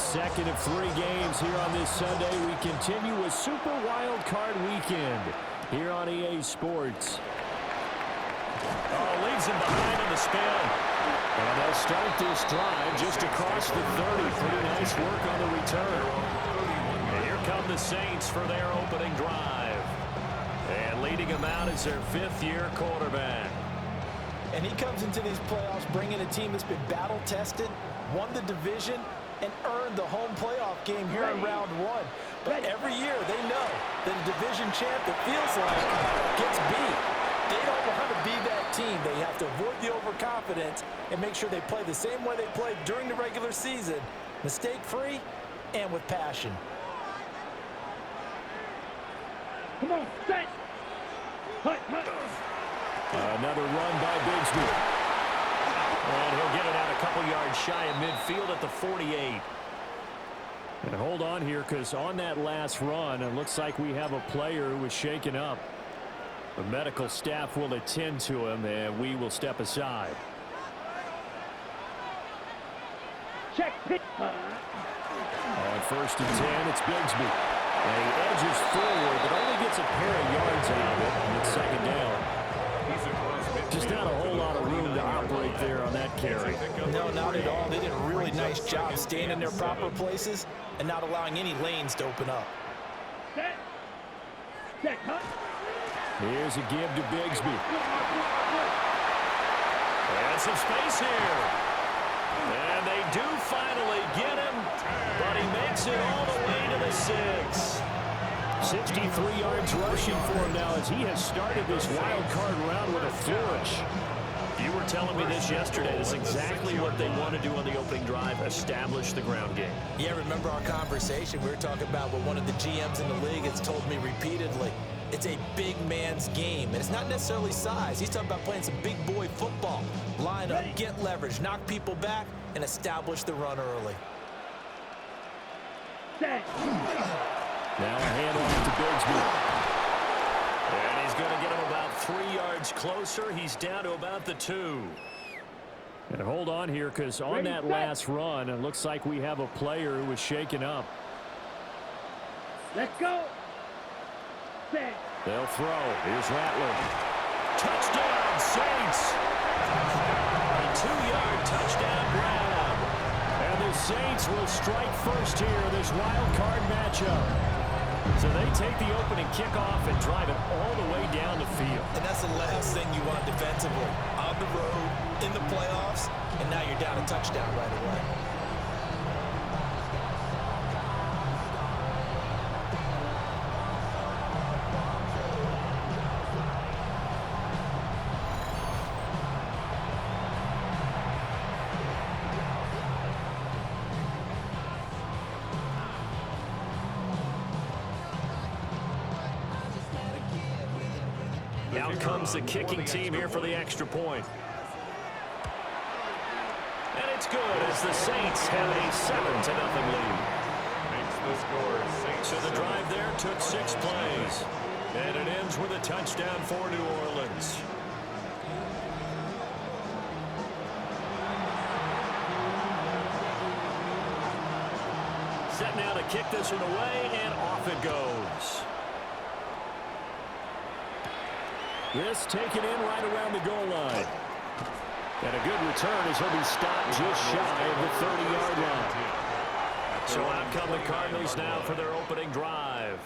second of 3 games here on this Sunday. We continue with Super Wild Card Weekend here on EA Sports. Oh, leaves him behind on the spin. And they'll start this drive just across the 30. Pretty nice work on the return. And here come the Saints for their opening drive. And leading them out is their 5th-year quarterback. And he comes into these playoffs bringing a team that's been battle-tested, won the division, and earned the home playoff game here in round 1. But every year they know that a division champ that feels like gets beat. They don't want to be that team. They have to avoid the overconfidence and make sure they play the same way they played during the regular season, mistake-free and with passion. Come on, set. Another run by Bigsby. And he'll get it out a couple yards shy of midfield at the 48. And hold on here, because on that last run, it looks like we have a player who was shaken up. The medical staff will attend to him, and we will step aside. Check. On 1st and 10, it's Bigsby. And he edges forward, but only gets a pair of yards out of it, and it's 2nd down. Just not a whole lot of room to operate there on that carry. No, not at all. They did a really nice job staying in their proper places and not allowing any lanes to open up. Set, cut. Here's a give to Bigsby. And some space here. And they do finally get him, but he makes it all the way to the 6. 63 yards rushing for him now as he has started this wild card round with a flourish. You were telling me this yesterday. This is exactly what they want to do on the opening drive, establish the ground game. Yeah, remember our conversation? We were talking about what one of the GMs in the league has told me repeatedly. It's a big man's game, and it's not necessarily size. He's talking about playing some big boy football. Line up, get leverage, knock people back, and establish the run early. Set. Now a handoff to Bigsby. And he's going to get him about 3 yards closer. He's down to about the 2. And hold on here, because on that last run, it looks like we have a player who was shaken up. Let's go. Set. They'll throw. Here's Rattler. Touchdown, Saints! A 2-yard touchdown grab. And the Saints will strike first here in this wild card matchup. So they take the opening kickoff and drive it all the way down the field. And that's the last thing you want defensively. On the road, in the playoffs, and now you're down a touchdown right away. Out comes the kicking team here for the extra point. And it's good as the Saints have a 7-0 lead. So the drive there took 6 plays. And it ends with a touchdown for New Orleans. Set now to kick this one away, and off it goes. This taken in right around the goal line. And a good return as he'll be stopped just shy of the 30-yard line. So out come the Cardinals now for their opening drive.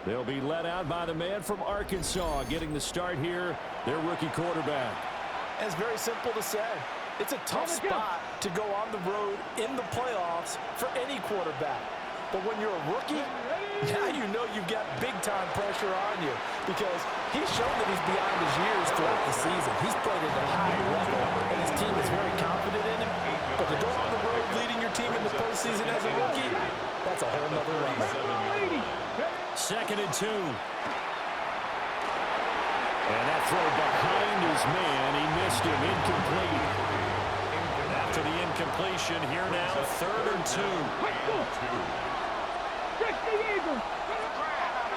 They'll be led out by the man from Arkansas, getting the start here, their rookie quarterback. It's very simple to say. It's a tough spot to go on the road in the playoffs for any quarterback. But when you're a rookie, now you know you've got big-time pressure on you because he's shown that he's beyond his years throughout the season. He's played at a high level, and his team is very confident in him. But to go on the road leading your team in the postseason as a rookie, that's a whole nother level. 2nd and 2. And that throw behind his man, he missed him, incomplete. After the incompletion, here now, 3rd and 2.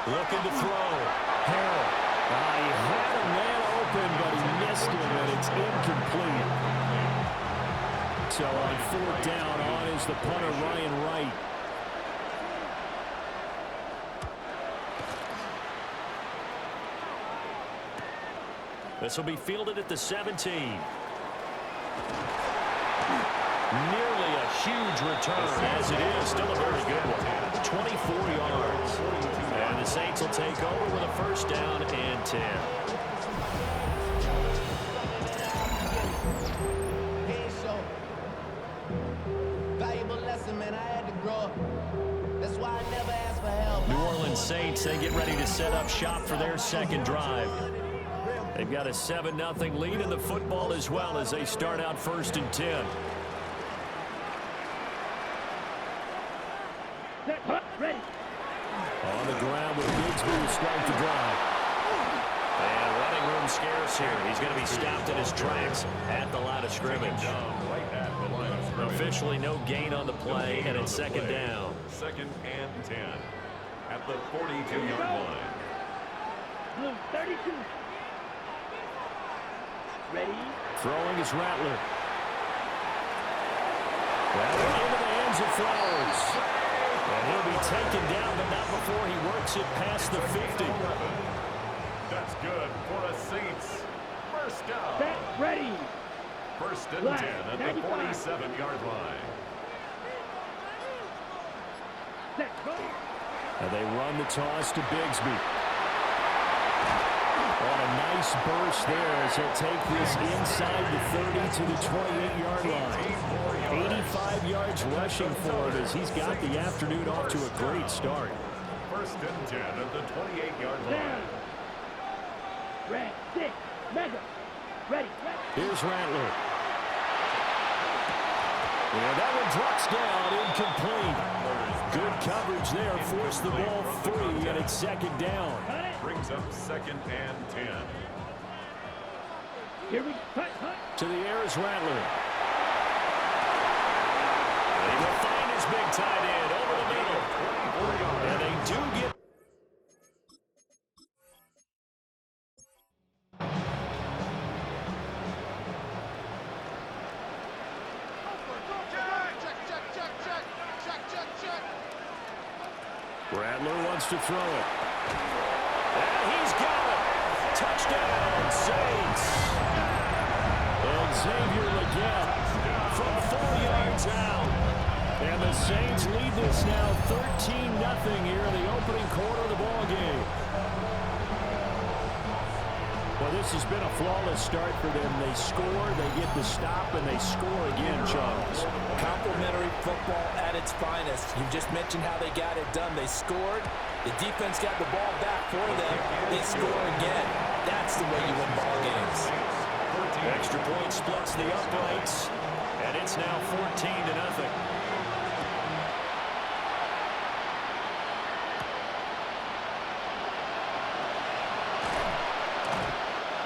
Looking to throw. Harrell. He had a man open, but he missed him, and it's incomplete. So on 4th down, on is the punter, Ryan Wright. This will be fielded at the 17. Nearly a huge return, as it is. Still a very good one. 24 yards. And the Saints will take over with a 1st down and 10. New Orleans Saints, they get ready to set up shop for their 2nd drive. They've got a 7-0 lead in the football as well as they start out 1st and 10. Ready. On the ground with Bigsby to start the drive. And running room scarce here. He's going to be stopped in his tracks at the line of scrimmage. Officially no gain on the play, and it's 2nd down. 2nd and 10 at the 42-yard line. Blue 32. Ready. Throwing is Rattler. Rattler into the hands of Flowers. And he'll be taken down, but not before he works it past the 50. That's good for a Saints 1st down. Set. Ready. 1st and 10 at the 47-yard line. Set. Go. And they run the toss to Bigsby. On a nice burst there as he'll take this inside the 30 to the 28-yard line. 85 yards rushing for him as he's got the afternoon off to a great start. 1st and 10 at the 28-yard line. Red. 6. Mega. Ready. Here's Rattler. And that one drops down, incomplete. Good coverage there, forced the ball free, and it's 2nd down. Brings up 2nd and 10. Here we go. To the air is Rattler. He will find his big tight end over the middle. And they do get... Rattler wants to throw it. And he's got it. Touchdown, Saints. And Xavier Legette From 4 yards out. And the Saints lead this now 13-0 here in the opening quarter of the ball game. Well, this has been a flawless start for them. They score, they get the stop, and they score again, Charles. Complimentary football at its finest. You just mentioned how they got it done. They scored. The defense got the ball back for them. They score again. That's the way you win ball games. Extra point splits the uprights, and it's now 14-0.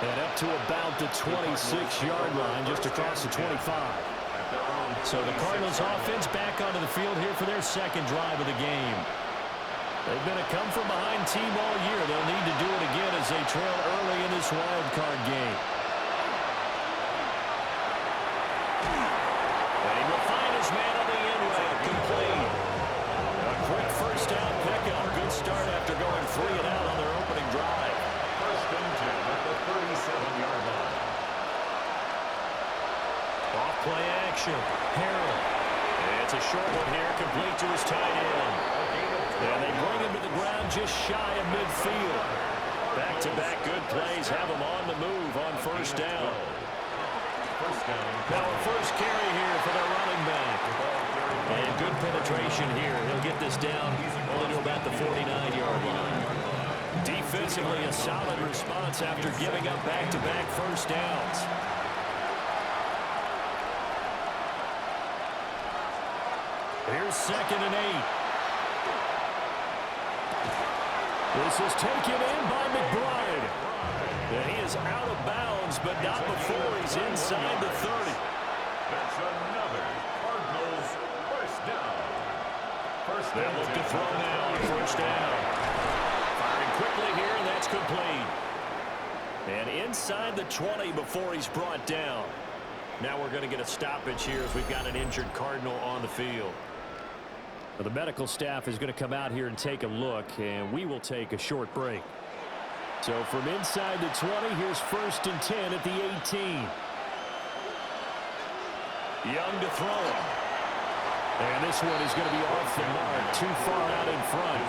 And up to about the 26-yard line, just across the 25. So the Cardinals offense back onto the field here for their 2nd drive of the game. They've been a come-from-behind team all year. They'll need to do it again as they trail early in this wild card game. And he will find his man on the end route, complete. A quick 1st down pickup. Good start after going 3 and out on their opening drive. 1st and 10 at the 37-yard line. Off-play action. Harrell. It's a short one here, complete to his tight end. And they bring him to the ground just shy of midfield. Back-to-back good plays have him on the move on 1st down. Now a first carry here for their running back. And good penetration here. He'll get this down only to about the 49-yard line. Defensively, a solid response after giving up back-to-back 1st downs. Here's 2nd and 8. This is taken in by McBride. And he is out of bounds, but not before he's inside the 30. That's another Cardinals 1st down. They'll look to throw now on 1st down. Firing quickly here, and that's complete. And inside the 20 before he's brought down. Now we're going to get a stoppage here as we've got an injured Cardinal on the field. The medical staff is going to come out here and take a look, and we will take a short break. So from inside the 20, here's 1st and 10 at the 18. Young to throw it. And this one is going to be off the mark, too far out in front.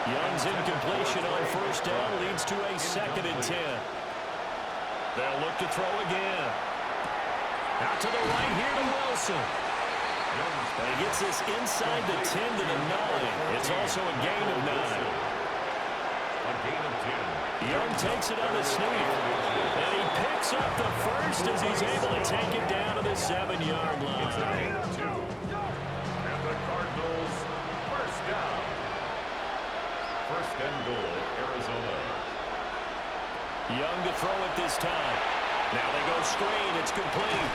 Young's incompletion on 1st down leads to a 2nd and 10. They'll look to throw again. Out to the right here to Wilson. And he gets this inside the 10 to the 9. It's also a gain of 9. Young takes it on the sneak. And he picks up the first as he's able to take it down to the 7-yard line. And the Cardinals, 1st down. 1st and goal, Arizona. Young to throw it this time. Now they go screen. It's complete.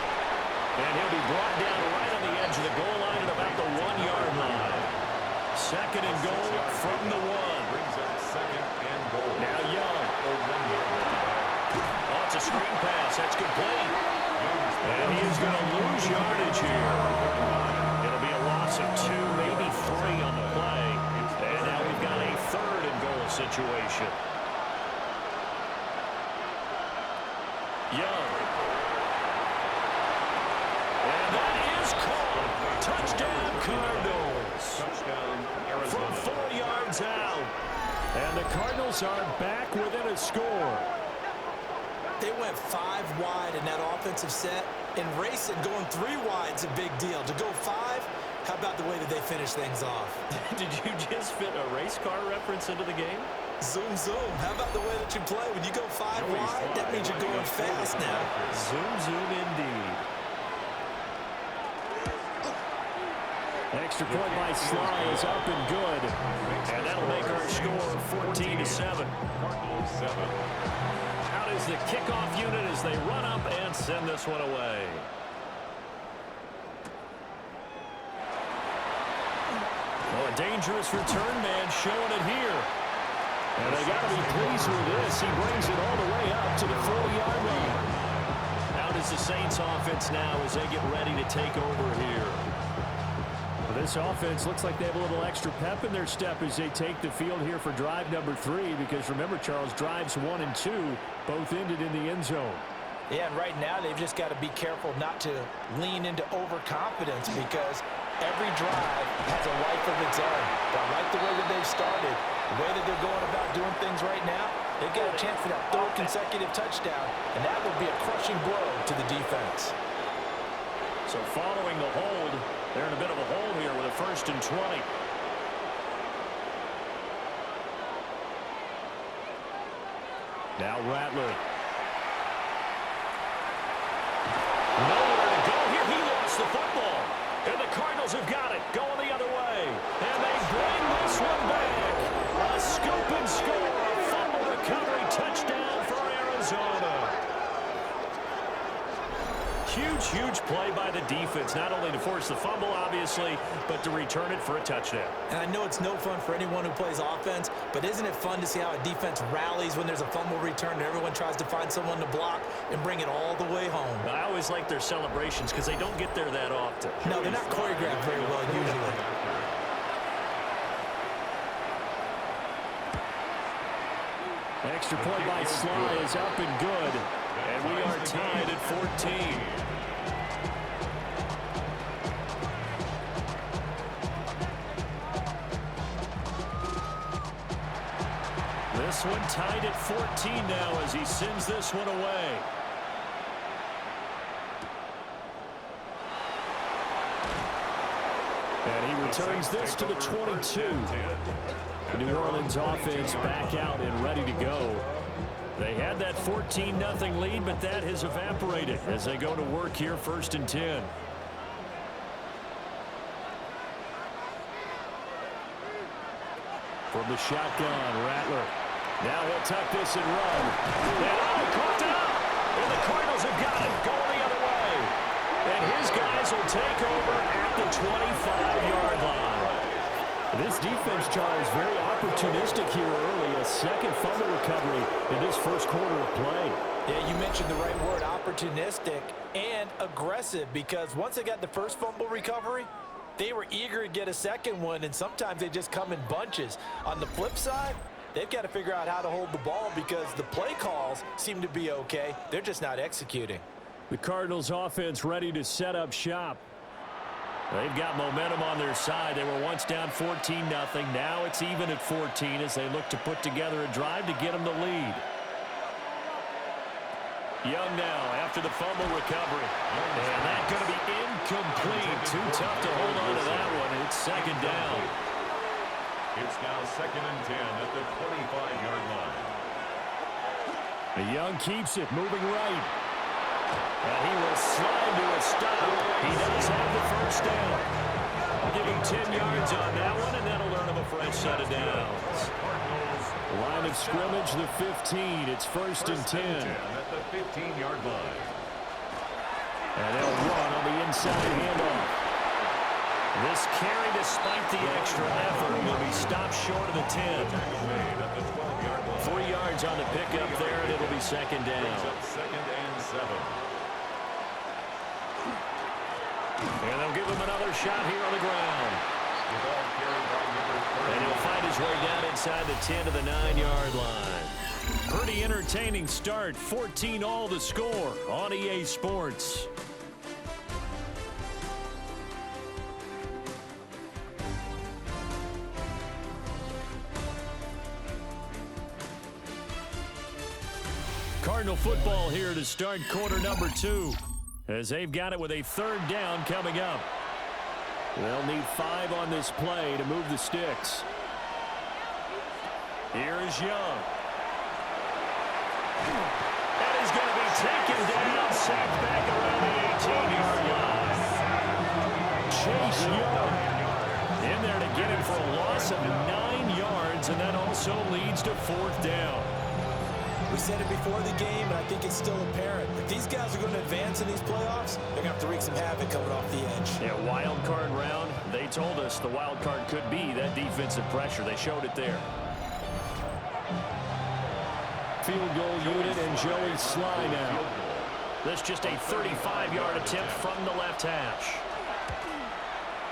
And he'll be brought down right on the edge of the goal line at about the 1-yard line. 2nd and goal from the 1. Brings up 2nd and goal. Now Young. Oh, it's a screen pass. That's complete. And he's going to lose yardage here. It'll be a loss of 2, maybe 3 on the play. And now we've got a 3rd and goal situation. Young. And that is caught. Touchdown, Cardinals. Touchdown, From Arizona. 4 yards out. And the Cardinals are back within a score. They went 5 wide in that offensive set, and racing going 3 wide's a big deal. To go 5, how about the way that they finish things off? Did you just fit a race car reference into the game? Zoom, zoom. How about the way that you play? When you go 5 wide, that means you're going fast now. Zoom, zoom indeed. Extra point by Sly is up and good. And that'll make our score 14-7. Cardinals 7. Out is the kickoff unit as they run up and send this one away. Well, a dangerous return man showing it here. And they got to be pleased with this. He brings it all the way up to the 40-yard line. Out is the Saints offense now as they get ready to take over here. Well, this offense looks like they have a little extra pep in their step as they take the field here for drive number 3. Because remember, Charles, drives 1 and 2 both ended in the end zone. Yeah, and right now they've just got to be careful not to lean into overconfidence because every drive has a life of its own. But I like the way that they've started, the way that they're going about doing things right now. They've got a chance for that 3rd consecutive touchdown, and that would be a crushing blow to the defense. So following the hold, they're in a bit of a hole here with a 1st and 20. Now Rattler. Nowhere to go here. He lost the football. And the Cardinals have got it. Going the other way. And they bring this one back. A scoop and score. A fumble recovery touchdown for Arizona. Huge, huge play by the defense. Not only to force the fumble, obviously, but to return it for a touchdown. And I know it's no fun for anyone who plays offense, but isn't it fun to see how a defense rallies when there's a fumble return and everyone tries to find someone to block and bring it all the way home? I always like their celebrations because they don't get there that often. No, they're not choreographed very well usually. Extra point by Sly is up and good. And we are tied at 14. This one tied at 14 now as he sends this one away. And he returns this to the 22. The New Orleans offense back out and ready to go. They had that 14-0 lead, but that has evaporated as they go to work here 1st and 10. From the shotgun, Rattler. Now he'll tuck this and run. And caught it up. And the Cardinals have got it. Going the other way. And his guys will take over at the 25-yard line. This defense, Charles, very opportunistic here early. A second fumble recovery in this first quarter of play. Yeah, you mentioned the right word, opportunistic and aggressive, because once they got the first fumble recovery, they were eager to get a second one, and sometimes they just come in bunches. On the flip side, they've got to figure out how to hold the ball because the play calls seem to be okay. They're just not executing. The Cardinals offense ready to set up shop. They've got momentum on their side. They were once down 14-0. Now it's even at 14 as they look to put together a drive to get them the lead. Young now after the fumble recovery. And that's going to be incomplete. Too tough to hold on to that one. It's second down. It's now 2nd and 10 at the 25-yard line. Young keeps it, moving right. And he will slide to a stop. He does have the first down. I'll give him 10 yards on that one, and that'll earn him a fresh set of downs. Line of scrimmage, the 15. It's first and 10. At the 15-yard line. And they'll run on the inside handoff. This carry, despite the extra effort, will be stopped short of the 10. 3 yards on the pickup there, and it'll be second down. 2nd and 7. And they'll give him another shot here on the ground. And he'll find his way down inside the 10 to the 9-yard line. Pretty entertaining start. 14-all the score on EA Sports. Cardinal football here to start quarter number 2. As they've got it with a third down coming up. They'll need 5 on this play to move the sticks. Here is Young. And he's going to be taken down, sacked back around the 18-yard line. Chase Young in there to get him for a loss of 9 yards, and that also leads to 4th down. We said it before the game, and I think it's still apparent. If these guys are going to advance in these playoffs, they're going to have to wreak some havoc coming off the edge. Yeah, wild card round. They told us the wild card could be that defensive pressure. They showed it there. Field goal unit and Joey Sly now. This just a 35-yard attempt from the left hash.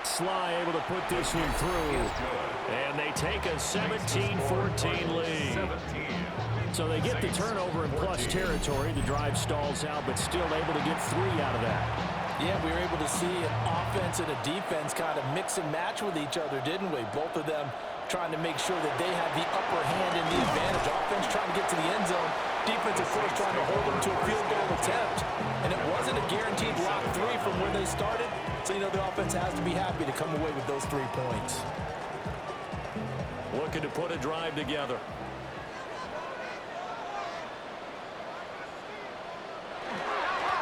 Sly able to put this one through. And they take a 17-14 lead. So they get the turnover in plus territory. The drive stalls out, but still able to get 3 out of that. Yeah, we were able to see an offense and a defense kind of mix and match with each other, didn't we? Both of them trying to make sure that they have the upper hand and the advantage. Offense trying to get to the end zone. Defense, of course, trying to hold them to a field goal attempt. And it wasn't a guaranteed lock 3 from where they started. So, you know, the offense has to be happy to come away with those 3 points. Looking to put a drive together.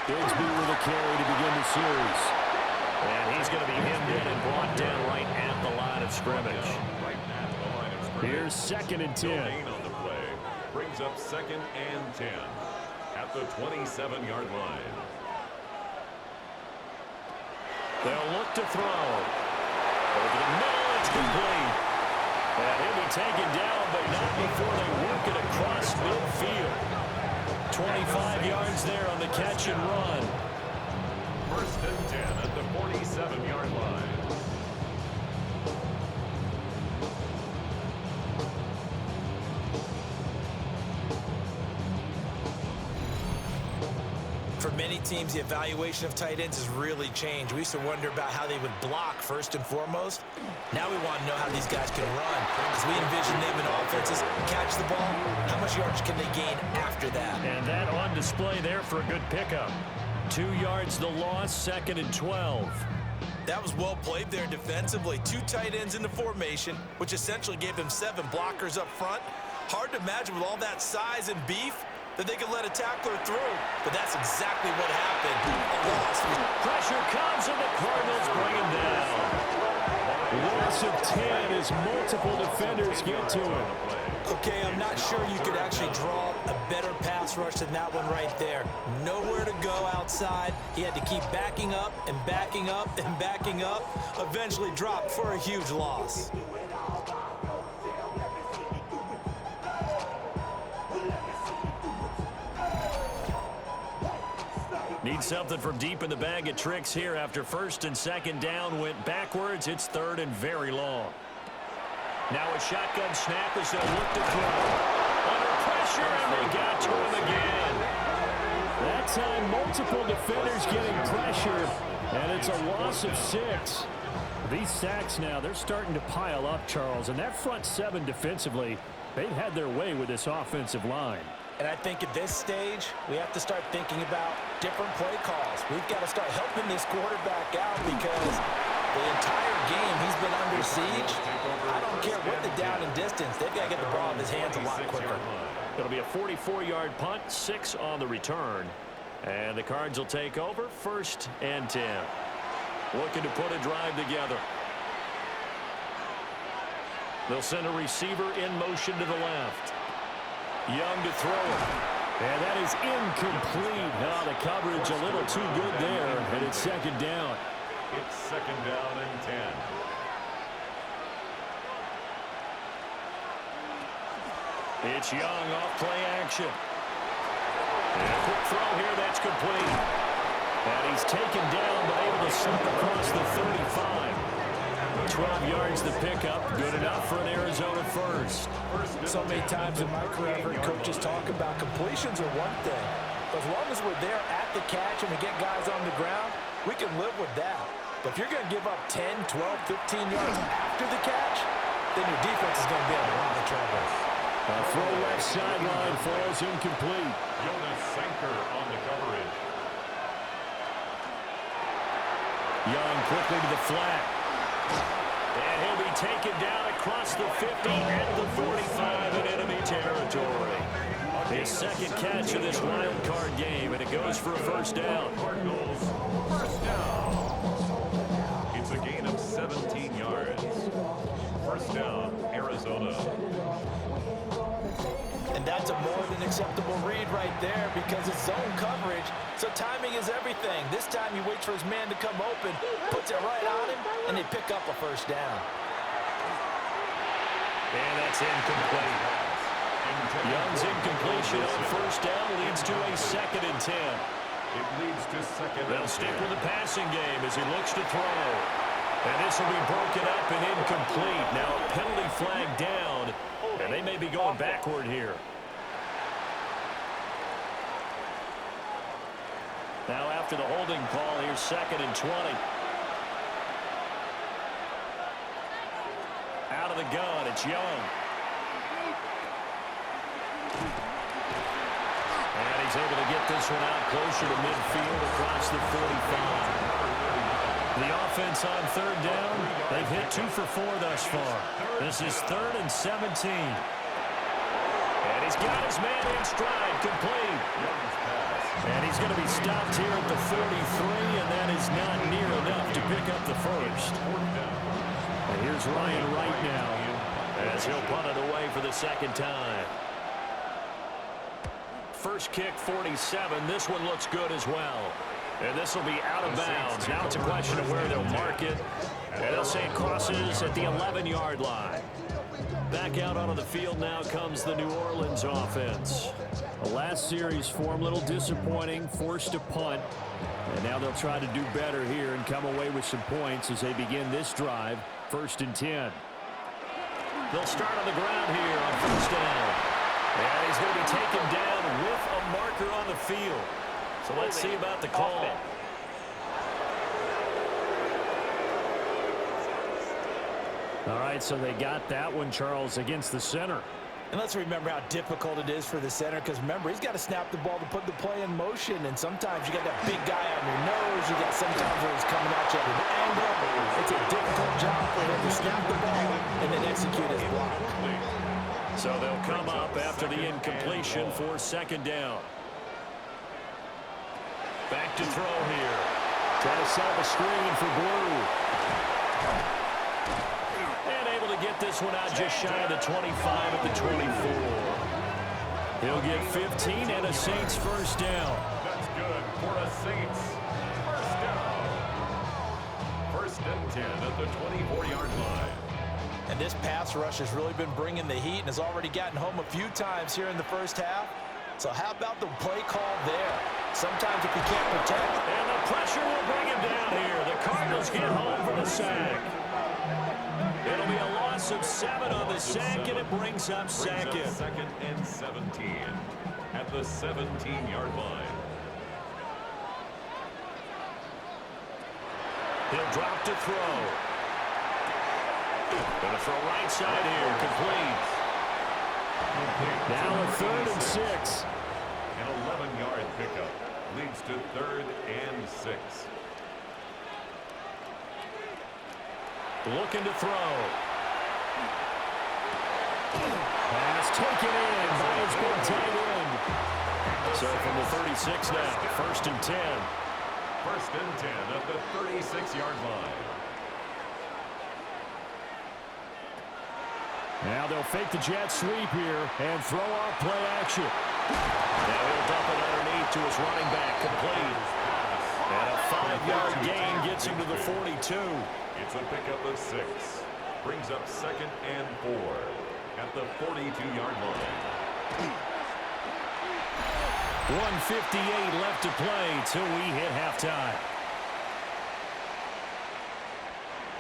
Bigsby with a carry to begin the series. And he's going to be hemmed in and brought down right at the line of scrimmage. Here's 2nd and 10. On the play brings up 2nd and 10 at the 27-yard line. They'll look to throw. Over the middle, it's complete. And he'll be taken down, but not before they work it across midfield. 25 yards there on the catch and run. 1st and 10 at the 47-yard line. For many teams, the evaluation of tight ends has really changed. We used to wonder about how they would block first and foremost. Now we want to know how these guys can run, because we envision them in offenses catch the ball. How much yards can they gain after that? And that on display there for a good pickup. 2 yards the loss, 2nd and 12. That was well played there defensively. 2 tight ends in the formation, which essentially gave them 7 blockers up front. Hard to imagine with all that size and beef that they could let a tackler through, but that's exactly what happened. A loss. Pressure comes, and the Cardinals bring him down. Loss of 10 as multiple defenders get to him. Okay, I'm not sure you could actually draw a better pass rush than that one right there. Nowhere to go outside. He had to keep backing up and backing up and backing up. Eventually dropped for a huge loss. Need something from deep in the bag of tricks here after first and second down went backwards. It's third and very long. Now a shotgun snap as they'll look to throw. Under pressure, and they got to him again. That time, multiple defenders getting pressure, and it's a loss of 6. These sacks now, they're starting to pile up, Charles, and that front 7 defensively, they've had their way with this offensive line. And I think at this stage, we have to start thinking about different play calls. We've got to start helping this quarterback out because the entire game he's been under siege. I don't care what the down and distance. They've got to get the ball in his hands a lot quicker. It'll be a 44-yard punt, 6 on the return. And the Cards will take over, first and 10. Looking to put a drive together. They'll send a receiver in motion to the left. Young to throw it. And that is incomplete. Now the coverage a little too good there, and it's second down. It's second down and 10. It's Young off play action. And a quick throw here, that's complete. And he's taken down, but able to slip across the 35. 12 yards the pickup, good enough for an Arizona first. So many times in my career, I've heard coaches talk about completions are one thing. But as long as we're there at the catch and we get guys on the ground, we can live with that. But if you're going to give up 10, 12, 15 yards after the catch, then your defense is going to be in a lot of trouble. A throw left sideline falls incomplete. Jonas Sanker on the coverage. Young quickly to the flat. And he'll be taken down across the 50 at the 45 in enemy territory. His second catch of this wild card game, and it goes for a first down. Cardinals, first down. It's a gain of 17 yards. First down, Arizona. And that's a more than acceptable read right there because it's zone coverage, so timing is everything. This time he waits for his man to come open, puts it right on him, and they pick up a first down. And that's incomplete. Young's incompletion on first down leads to a second and 10. It leads to second. They'll stick with the passing game as he looks to throw. And this will be broken up and incomplete. Now a penalty flag down, and they may be going backward here. Now after the holding call, here's second and 20. Out of the gun, it's Young. And he's able to get this one out closer to midfield across the 45. The offense on third down, they've hit 2 for 4 thus far. This is third and 17. And he's got his man in stride, complete. And he's going to be stopped here at the 43, and that is not near enough to pick up the first. And here's Ryan Wright now as he'll punt it away for the second time. First kick, 47. This one looks good as well. And this will be out of bounds. Now it's a question of where they'll mark it. And they'll say it crosses at the 11-yard line. Back out onto the field now comes the New Orleans offense. The last series for them, a little disappointing, forced to punt. And now they'll try to do better here and come away with some points as they begin this drive, first and 10. They'll start on the ground here on first down. And he's going to be taken down with a marker on the field. So let's see about the call. All right, so they got that one, Charles, against the center. And let's remember how difficult it is for the center because, remember, he's got to snap the ball to put the play in motion. And sometimes you got that big guy on your nose. You got sometimes where he's coming at you at an angle. It's a difficult job for him to snap the ball and then execute his block. So they'll come up after the incompletion for second down. Back to throw here. Trying to set up a screen for Blue. And able to get this one out just shy of the 25 at the 24. He'll get 15 and a Saints first down. That's good for a Saints first down. First and 10 at the 24-yard line. And this pass rush has really been bringing the heat and has already gotten home a few times here in the first half. So how about the play call there? Sometimes if you can't protect. And the pressure will bring him down here. The Cardinals get home for the sack. It'll be a loss of 7 on the sack, and it brings up second. Second and 17 at the 17-yard line. He'll drop to throw. Going to throw right side here. Complete. Now a 3rd and 6. An 11-yard pickup leads to 3rd and 6. Looking to throw. Pass taken in by his big tight end. So from the 36 now, 1st and 10. 1st and 10 at the 36-yard line. Now they'll fake the jet sweep here and throw off play action. Now he'll dump it underneath to his running back. Complete. And a 5-yard gain gets him to the 42. It's a pickup of 6. Brings up 2nd and 4 at the 42-yard line. 1:58 left to play till we hit halftime.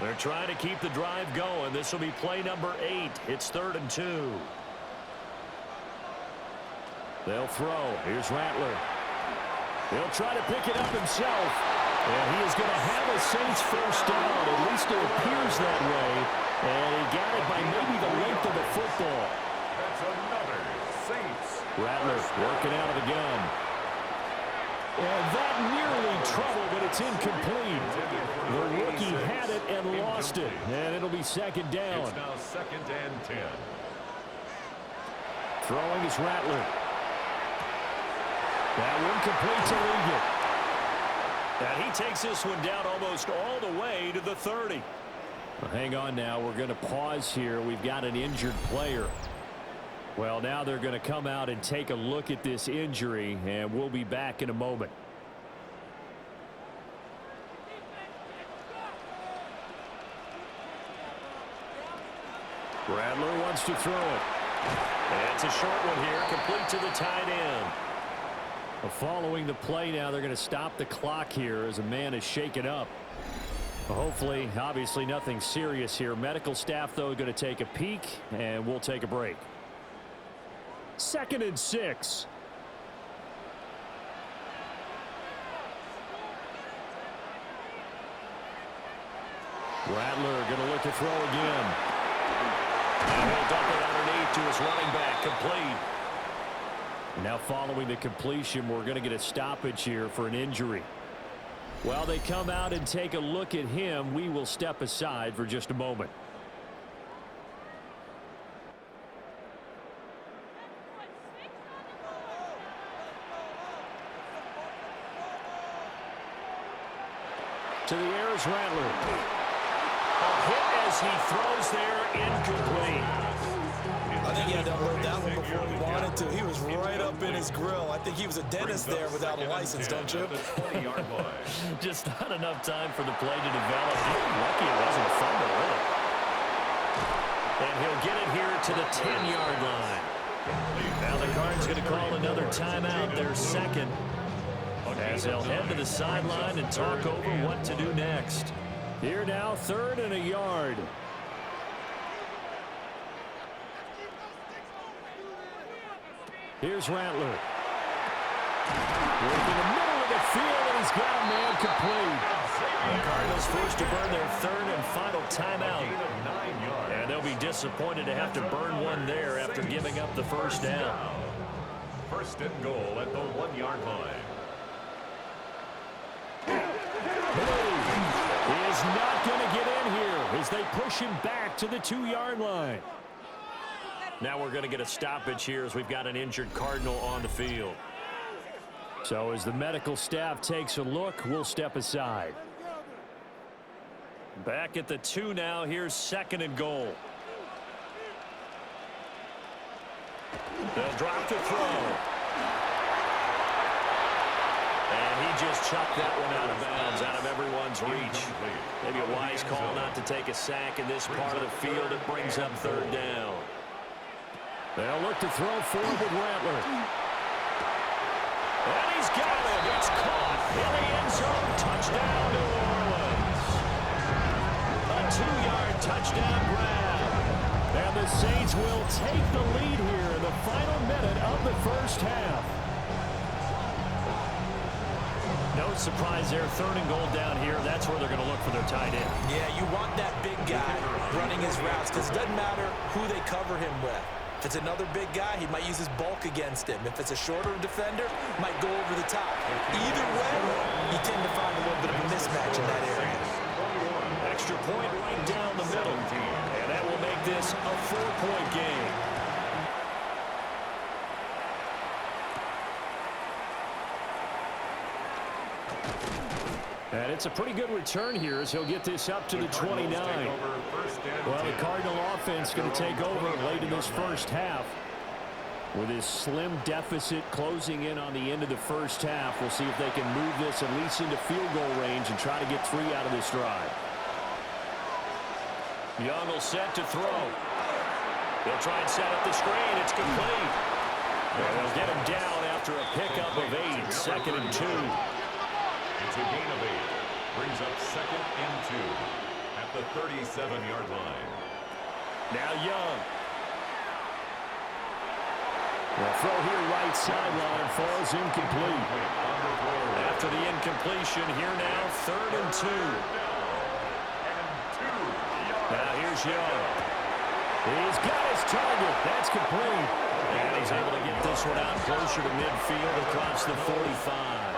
They're trying to keep the drive going. This will be play number 8. It's 3rd and 2. They'll throw. Here's Rattler. He'll try to pick it up himself. And he is going to have a Saints first down. At least it appears that way. And he got it by maybe the length of the football. That's another Saints. Rattler working out of the gun. And that nearly trouble, but it's incomplete. The rookie had it and lost it. And it'll be 2nd down. It's now 2nd and 10. Throwing is Rattler. That one complete to Ligon. And he takes this one down almost all the way to the 30. Well, hang on now. We're going to pause here. We've got an injured player. Well, now they're going to come out and take a look at this injury, and we'll be back in a moment. Rattler wants to throw it. And it's a short one here, complete to the tight end. Well, following the play now, they're going to stop the clock here as a man is shaken up. Well, hopefully, obviously nothing serious here. Medical staff, though, going to take a peek, and we'll take a break. 2nd and 6. Rattler going to look to throw again. And he'll dump it underneath to his running back. Complete. Now following the completion, we're going to get a stoppage here for an injury. While they come out and take a look at him, we will step aside for just a moment. To the air is Rattler. A hit as he throws there, incomplete. I think he had to unload that one before he wanted to. He was right up in his grill. I think he was a dentist there without a license, don't you? Just not enough time for the play to develop. Lucky it wasn't a fumble, really. And he'll get it here to the 10-yard line. Now the Cardinals going to call another timeout, their 2nd. As they'll head to the sideline and talk over what to do next. Here now, 3rd and a yard. Here's Rattler. Working the middle of the field, and he's got a man complete. The Cardinals forced to burn their 3rd and final timeout. And they'll be disappointed to have to burn one there after giving up the first down. 1st and goal at the 1-yard line. He is not going to get in here as they push him back to the 2-yard line. Now we're going to get a stoppage here as we've got an injured Cardinal on the field. So as the medical staff takes a look, we'll step aside. Back at the 2 now. Here's 2nd and goal. They'll drop to throw. And he just chucked that one out of bounds, out of everyone's reach. Maybe a wise call not to take a sack in this part of the field. It brings up 3rd down. They'll look to throw forward with Rattler. He's got it. It's caught in the end zone. Touchdown, New Orleans. A 2-yard touchdown grab. And the Saints will take the lead here in the final minute of the first half. No surprise there. 3rd and goal down here. That's where they're going to look for their tight end. Yeah, you want that big guy running his routes because it doesn't matter who they cover him with. If it's another big guy, he might use his bulk against him. If it's a shorter defender, might go over the top. Either way, you tend to find a little bit of a mismatch in that area. Extra point right down the middle. And that will make this a 4-point game. And it's a pretty good return here as he'll get this up to the 29. Well, the Cardinal offense going to take over late in this first half. With his slim deficit closing in on the end of the first half, we'll see if they can move this at least into field goal range and try to get 3 out of this drive. Young will set to throw. They'll try and set up the screen. It's complete. And they'll get him down after a pickup of 8. 2nd and 2. It's a gain of 8. Brings up 2nd and 2 at the 37-yard line. Now Young. The throw here right sideline falls incomplete. After the incompletion, here now 3rd and 2. Now here's Young. He's got his target. That's complete. And he's able to get this one out closer to midfield across the 45.